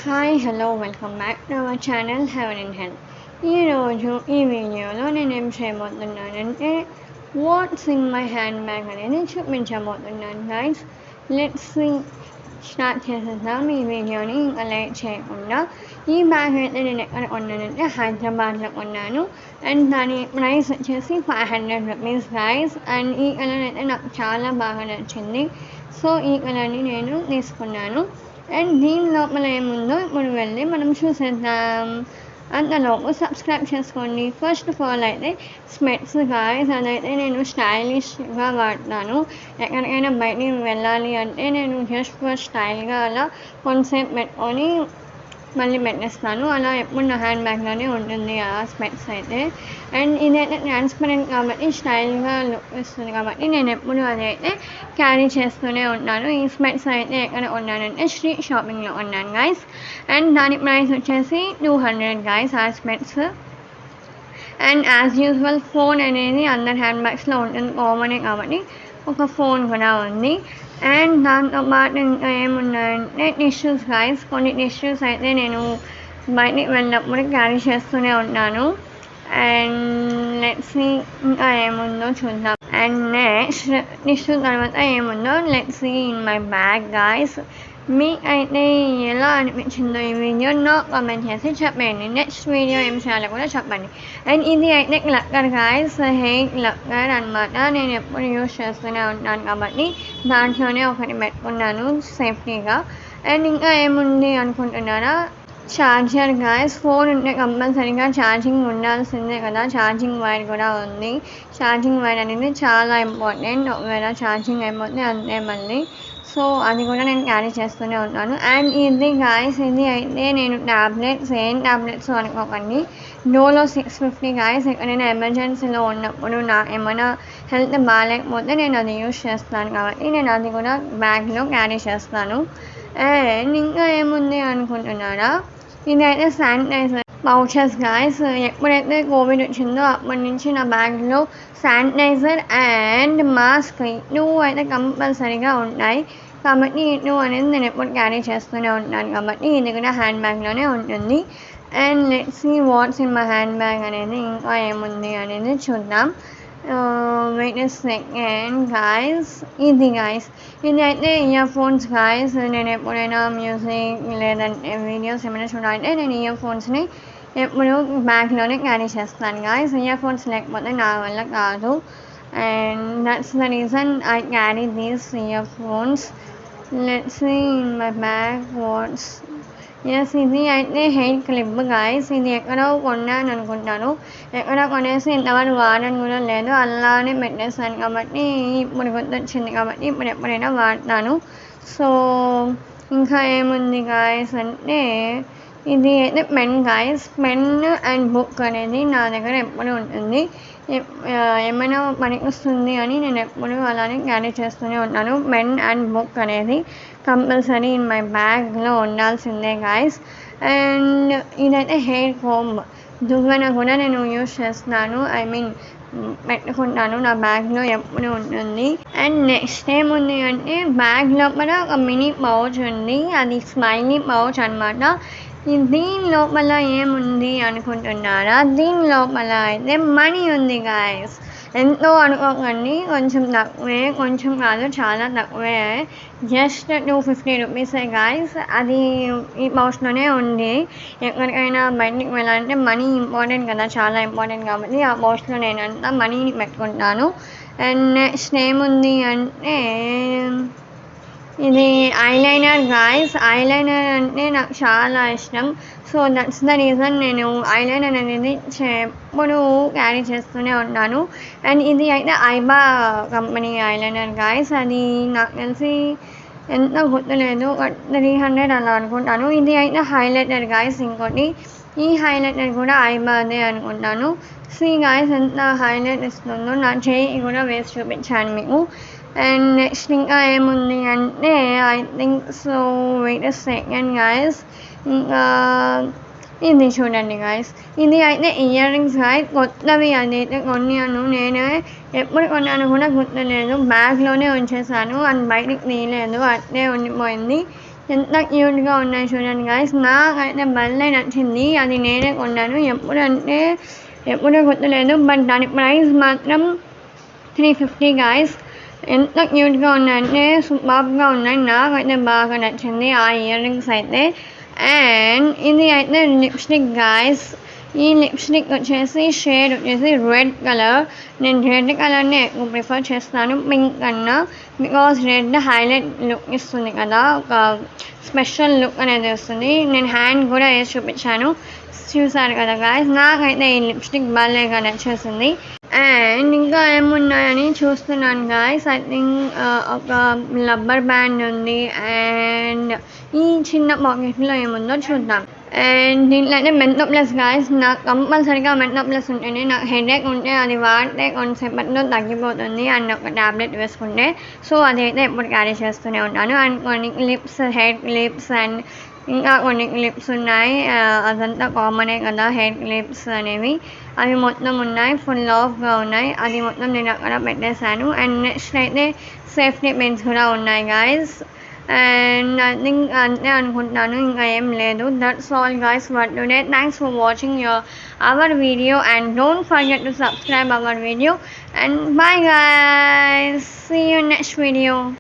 Hi hello welcome back to our channel Heaven in Health. ఈరోజు ఈ వీడియోలో నేనేం చేయబోతున్నానంటే what's in my handbag అనేది చూపించబోతున్నాను గైస్. లెట్స్ స్టార్ట్ చేసేద్దాం ఈ వీడియోని ఇంకా లేట్ చేయకుండా. ఈ బ్యాగ్ అయితే నేను ఎక్కడ కొన్నానంటే హైదరాబాద్లో కొన్నాను అండ్ దాని ప్రైస్ వచ్చేసి 500 రూపీస్ గైస్. అండ్ ఈ కలర్ అయితే నాకు చాలా బాగా నచ్చింది, సో ఈ కలర్ని నేను తీసుకున్నాను. అండ్ దీని లోపల ఏముందో ఇప్పుడు వెళ్ళి మనం చూసేద్దాం. అంతలోపు సబ్స్క్రైబ్ చేసుకోండి. ఫస్ట్ ఆఫ్ ఆల్ అయితే స్పెట్స్ గాయస్, అదైతే నేను స్టైలిష్గా వాడతాను. ఎక్కడికైనా బయటికి వెళ్ళాలి అంటే నేను జస్ట్ ఫర్ స్టైల్గా అలా కొంతసేపు పెట్టుకొని మళ్ళీ పెట్టేస్తాను. అలా ఎప్పుడు నా హ్యాండ్ బ్యాగ్లోనే ఉంటుంది ఆ స్పెట్స్ అయితే. అండ్ ఇదైతే ట్రాన్స్పరెంట్ కాబట్టి స్టైల్గా లుక్ ఇస్తుంది కాబట్టి నేను ఎప్పుడు అదైతే క్యారీ చేస్తూనే ఉంటాను. ఈ స్పెట్స్ అయితే ఎక్కడ కొన్నానంటే స్ట్రీట్ షాపింగ్లో కొన్నాను గైస్. అండ్ దాని ప్రైస్ వచ్చేసి 200 గైస్ ఆ స్పెట్స్. అండ్ యాజ్ యూజువల్ ఫోన్ అనేది అందరి హ్యాండ్ బ్యాగ్స్లో ఉంటుంది, కామనే కాబట్టి ఒక ఫోన్ కూడా ఉంది. అండ్ దాంతోపాటు ఇంకా ఏమున్నాయంటే టిష్యూస్ గైస్. కొన్ని టిష్యూస్ అయితే నేను బయటికి వెళ్ళినప్పుడు క్యారీ చేస్తూనే ఉంటాను. అండ్ లెట్స్ సీ ఇంకా ఏముందో చూద్దాం. అండ్ నెక్స్ట్ టిష్యూ తర్వాత ఏముందో let's see in my bag guys. మీకైతే ఎలా అనిపించిందో ఈ వీడియో నాకు కామెంట్ చేసి చెప్పండి. నెక్స్ట్ వీడియో ఏం చేయాలో కూడా చెప్పండి. అండ్ ఇది అయితే క్లక్కర్ గైస్, హెయిర్ క్లక్కర్ అనమాట. నేను ఎప్పుడు యూస్ చేస్తూనే ఉంటాను కాబట్టి దాంట్లోనే ఒకటి పెట్టుకున్నాను సేఫ్టీగా. అండ్ ఇంకా ఏముంది అనుకుంటున్నారా, ఛార్జర్ గైస్. ఫోన్ ఉంటే కంపల్సరీగా ఛార్జింగ్ ఉండాల్సిందే కదా, ఛార్జింగ్ వైర్ కూడా ఉంది. ఛార్జింగ్ వైర్ అనేది చాలా ఇంపార్టెంట్, ఒకవేళ ఛార్జింగ్ అయిపోతే అంతే మళ్ళీ. సో అది కూడా నేను క్యారీ చేస్తూనే ఉన్నాను. అండ్ ఇది గాయస్, ఇది అయితే నేను ట్యాబ్లెట్స్, ఏం ట్యాబ్లెట్స్ అనుకోకండి, డోలో 650 గాయస్. ఎక్కడైనా ఎమర్జెన్సీలో ఉన్నప్పుడు ఏమైనా హెల్త్ బాగాలేకపోతే నేను అది యూస్ చేస్తాను కాబట్టి నేను అది కూడా బ్యాగ్లో క్యారీ చేస్తాను. అండ్ ఇంకా ఏముంది అనుకుంటున్నారా, ఇదైతే శానిటైజర్ పౌచెస్ గాయస్. ఎప్పుడైతే కోవిడ్ వచ్చిందో అప్పటి నుంచి నా బ్యాగ్లో శానిటైజర్ అండ్ మాస్క్ టూ అయితే కంపల్సరీగా ఉంటాయి కాబట్టి టూ అనేది నేను ఎప్పుడు క్యారీ చేస్తూనే ఉంటాను కాబట్టి ఇది కూడా హ్యాండ్ బ్యాగ్లోనే ఉంటుంది. And let's see what's in my handbag అనేది ఇంకా ఏముంది అనేది చూద్దాం. Wait a second guys. ఇది గాయస్, ఇది అయితే ఇయర్ ఫోన్స్ గాయస్. నేను ఎప్పుడైనా మ్యూజిక్ లేదంటే వీడియోస్ ఏమైనా చూడాలంటే నేను ఇయర్ ఫోన్స్ని ఎప్పుడు బ్యాగ్లోనే క్యారీ చేస్తాను గాయస్. ఇయర్ ఫోన్స్ లేకపోతే నా వల్ల కాదు. And that's the reason I carry these earphones. Let's see in my bag what's. Yes, ఇది అయితే హెయిర్ క్లిప్ గాయస్. ఇది ఎక్కడో కొన్నాను అనుకుంటాను, ఎక్కడో కొనేసి ఇంతవరకు వాడని కూడా లేదు, అలానే పెట్టేస్తాను కాబట్టి ఇప్పుడు గుర్తొచ్చింది కాబట్టి ఇప్పుడు ఎప్పుడైనా వాడతాను. సో ఇంకా ఏముంది గాయస్ అంటే ఇది అయితే pen guys. Pen and book అనేది నా దగ్గర ఎప్పుడు ఉంటుంది, ఏమైనా పనికి వస్తుంది అని నేను ఎప్పుడు అలానే క్యారీ చేస్తూనే ఉంటాను. పెన్ అండ్ బుక్ అనేది కంపల్సరీ ఇన్ మై బ్యాగ్లో ఉండాల్సిందే గాయస్. అండ్ ఇదైతే హెయిర్ కోమ్, దువ్వెన కూడా నేను యూస్ చేస్తున్నాను, ఐ మీన్ పెట్టుకుంటాను, నా బ్యాగ్లో ఎప్పుడు ఉంటుంది. అండ్ నెక్స్ట్ ఏముంది అంటే బ్యాగ్ లోపల ఒక మినీ పౌచ్ ఉంది, అది స్మైలీ పౌచ్ అనమాట. దీని లోపల ఏముంది అనుకుంటున్నారా, దీని లోపల అయితే మనీ ఉంది గాయస్. ఎంతో అనుకోకండి, కొంచెం తక్కువే, కొంచెం కాదు చాలా తక్కువే, జస్ట్ 250 రూపీసే గాయస్. అది ఈ పౌచ్లోనే ఉంది. ఎక్కడికైనా బయటికి వెళ్ళాలంటే మనీ ఇంపార్టెంట్ కదా, చాలా ఇంపార్టెంట్ కాబట్టి ఆ పౌచ్లో నేను అంతా మనీని పెట్టుకుంటాను. అండ్ నెక్స్ట్ ఏముంది అంటే ఇది ఐలైనర్ గాయస్. ఐలైనర్ అంటే నాకు చాలా ఇష్టం, సో దట్స్ ద రీజన్ నేను ఐలైనర్ అనేది ఎప్పుడు క్యారీ చేస్తూనే ఉంటాను. అండ్ ఇది అయితే ఐబా కంపెనీ ఐలైనర్ గాయస్. అది నాకు తెలిసి ఎంత గుర్తులేదు, 300 అలా అనుకుంటాను. ఇది అయితే హైలైటర్ గాయస్. ఇంకోటి ఈ హైలైటర్ కూడా ఐబాదే అనుకుంటాను. సి గాయస్ ఎంత హైలైట్ ఇస్తుందో, నా చేయి కూడా వేసి చూపించాను మీకు. అండ్ నెక్స్ట్ ఇంకా ఏముంది అంటే I think so, wait a second guys. ఇంకా ఇది చూడండి గాయస్, ఇది అయితే ఇయర్ రింగ్స్ గాయస్. కొత్తవి అదైతే కొన్నాను, నేనే ఎప్పుడు కొన్నాను కూడా గుర్తులేదు, బ్యాగ్లోనే ఉంచేసాను అండ్ బయటికి తీయలేదు, అట్లే ఉండిపోయింది. ఎంత క్యూట్‌గా ఉన్నాయి చూడండి గైస్. నాకైతే భలే నచ్చింది. అది నేనే కొన్నాను. ఎప్పుడో గుర్తులేదు. బట్ దాని ప్రైస్ మాత్రం 350 గైస్. ఎంత క్యూట్‌గా ఉన్నాయంటే సూపర్బ్‌గా ఉన్నాయి. నాకైతే బాగా నచ్చింది ఆ ఇయర్ రింగ్స్ అయితే. అండ్ ఇది అయితే లిప్‌స్టిక్ గైస్. ఈ లిప్‌స్టిక్ వచ్చేసి షేడ్ వచ్చేసి రెడ్ కలర్. నేను రెడ్ కలర్‌ని ఎక్కువ ప్రిఫర్ చేస్తాను పింక్ కన్నా. బికాజ్ రెడ్ హైలైట్ లుక్ ఇస్తుంది కదా, ఒక స్పెషల్ లుక్ అనేది వస్తుంది. నేను హ్యాండ్ కూడా వేసి చూపించాను, చూసారు కదా గైస్. నాకైతే ఈ లిప్‌స్టిక్ భలేగా నచ్చేసింది. అండ్ ఇంకా ఏమున్నాయని చూస్తున్నాను గైస్. ఐ థింక్ ఒక రబ్బర్ బ్యాండ్ ఉంది. అండ్ ఈ చిన్న పాకెట్లో ఏముందో చూద్దాం. అండ్ దీంట్లో అయితే మెంతో ప్లస్ గైస్. నాకు కంపల్సరీగా మెంతో ప్లస్ ఉంటేనే, నాకు హెడేక్ ఉంటే అది వాడితే కొంతసేపట్లో తగ్గిపోతుంది అండ్ ఒక ట్యాబ్లెట్ వేసుకుంటే. సో అదైతే ఎప్పుడు క్యారీ చేస్తూనే ఉంటాను. అండ్ కొన్ని క్లిప్స్, హెయిర్ క్లిప్స్ అండ్ ఇంకా కొన్ని క్లిప్స్ ఉన్నాయి. అదంతా కామనే కదా హెయిర్ క్లిప్స్ అనేవి. అవి మొత్తం ఉన్నాయి, ఫుల్ ఆఫ్గా ఉన్నాయి. అది మొత్తం నేను అక్కడ పెట్టేశాను. అండ్ నెక్స్ట్ అయితే సేఫ్టీ పిన్స్ కూడా ఉన్నాయి గైస్. అండ్ ఐ థింక్ అంతే అనుకుంటున్నాను, ఇంకా ఏం లేదు. That's all guys for today. Thanks for watching our video and don't forget to subscribe our video and bye guys, see you next video.